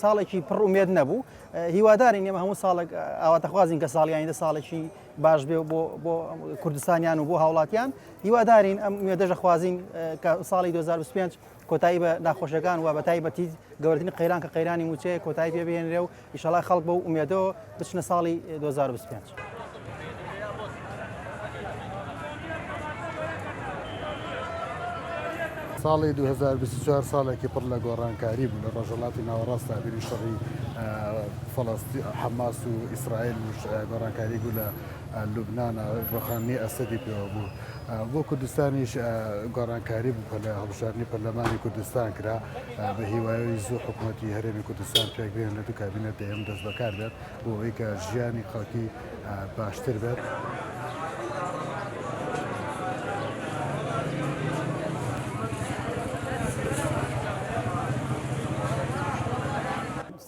ساڵێکی پڕ ئومێد نەبوو هیوادارین ئێمە هەموو ساڵێک ئاواتەخوازین کە ساڵیانیدە ساڵێکی باش بێ بۆ کوردستانیان و بۆ هاوڵاتیان هیوادارین ئەم مێدەژە خوازین کە ساڵی 2025 کۆتایی بە ناخۆشەکان و بە تایبەتی گەورەترین قەیران کە قەیرانی موچەیە کۆتایی پێ بهێنرێ و ئینشەڵا خەڵک بەو ئومێدەوە بچنە ساڵی 2025. ساڵی 2024 ساڵێکی پڕ لە گۆڕانکاری بوو لە ڕۆژهەڵاتی ناوەڕاست دابیری شەڕی حەماس و ئیسرائیل گۆڕانکاری بوو لە لوبنان ڕۆخانی ئەسەدی پێوە بوو بۆ کوردستانیش گۆڕانکاری بوو کە لە هەڵبژاردننی پەرلەمانی کوردستان کرا بە هیوایی زوو حکوومەتی هەرێمی کوردستان پێکبێن لە دوو کابینەت دەیەم دەست بەکار بێت بۆ ئەوەی کە ژیانی خەڵکی باشتر بێت.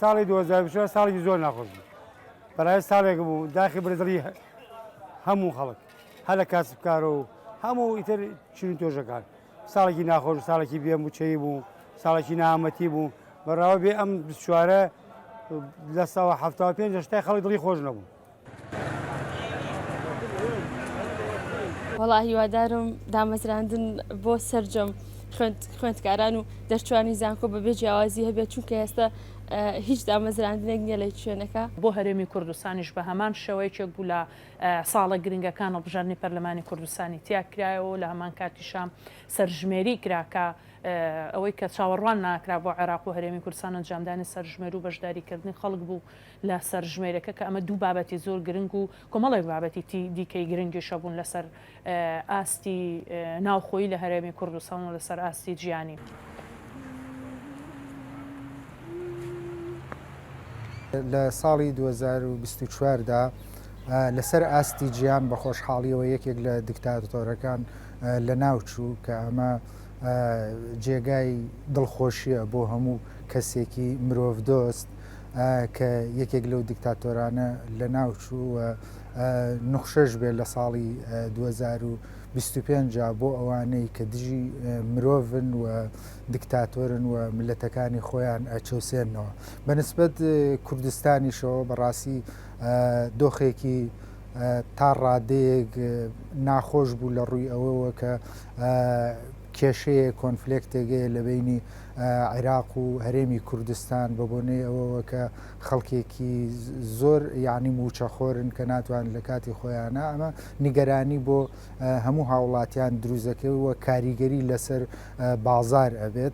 ساڵی 2024 ساڵی زۆر ناخۆش بوو بەڕای ساڵێک بوو داخی بەرزڵی هەموو خەڵک هەر لە کاسبکارە و هەموو ئیتر چین تۆژەکان ساڵێکی ناخۆش ساڵێکی بێموچەی بوو ساڵێکی نامەتی بوو بەڕاوە بێ ئەم 24 لە 1970 شتای خەڵک دڵی خۆش نەبوو. وەڵا هیوادارم دامەزراندن بۆ سەررجەم خوێندکاران و دەرچوانی زانکۆ بەبێ جیاوازی هەبێت چونکە ئێستا هیچ دامەزراندنێک نییە لە شوێنەکە بۆ هەرێمی کوردستانیش بە هەمان شێوەیەکێک بوو لە ساڵە گرنگەکان هەڵبژاردننی پەرلەمانی کوردستانی تیا کرایەوە لە هەمان کاتیشام سەرژمێری کراکە ئەوەی کە چاوەڕوان ناکرا بۆ عێراق و هەرێمی کوردستان ئەنجامدانی سەرژمێر و بەشداریکردنی خەڵک بوو لە سەرژمێرەکە کە ئەمە دوو بابەتی زۆر گرنگ و کۆمەڵێک بابەتی دیکەی گرنگیشە بوون لەسەر ئاستی ناوخۆیی لە هەرێمی کوردستان و لەسەر ئاستی گیانی. لە ساڵی 2024دا لەسەر ئاستی گیان بە خۆشحاڵیەوە یەکێک لە دیکتاتۆرەکان لە ناوچوو کە ئەمە جێگای دڵخۆشیە بۆ هەموو کەسێکی مرۆڤ دۆست کە یەکێک لەو دیکتاتۆرانە لە ناوچوو نوخشەش بێت لە ساڵی 2025 بۆ ئەوانەی کە دژی مرۆڤن و دیکتاتۆرن و ملەتەکانی خۆیان ئەچەوسێنەوە بەنسبەت کوردستانیشەوە بەڕاستی دۆخێکی تا ڕادەیەک ناخۆش بوو لە ڕووی ئەوەوە کە کێشەیە کۆنفلێکتێگەیە لە بینی عێراق و هەرێمی کوردستان بە بۆنەی ئەوەوە کە خەڵکێکی زۆر یعنی موچەخۆرن کە ناتوان لە کاتی خۆیانە ئەمە نیگەرانی بۆ هەموو هاوڵاتیان دروزەکەوە کاریگەری لەسەر بازار ئەبێت.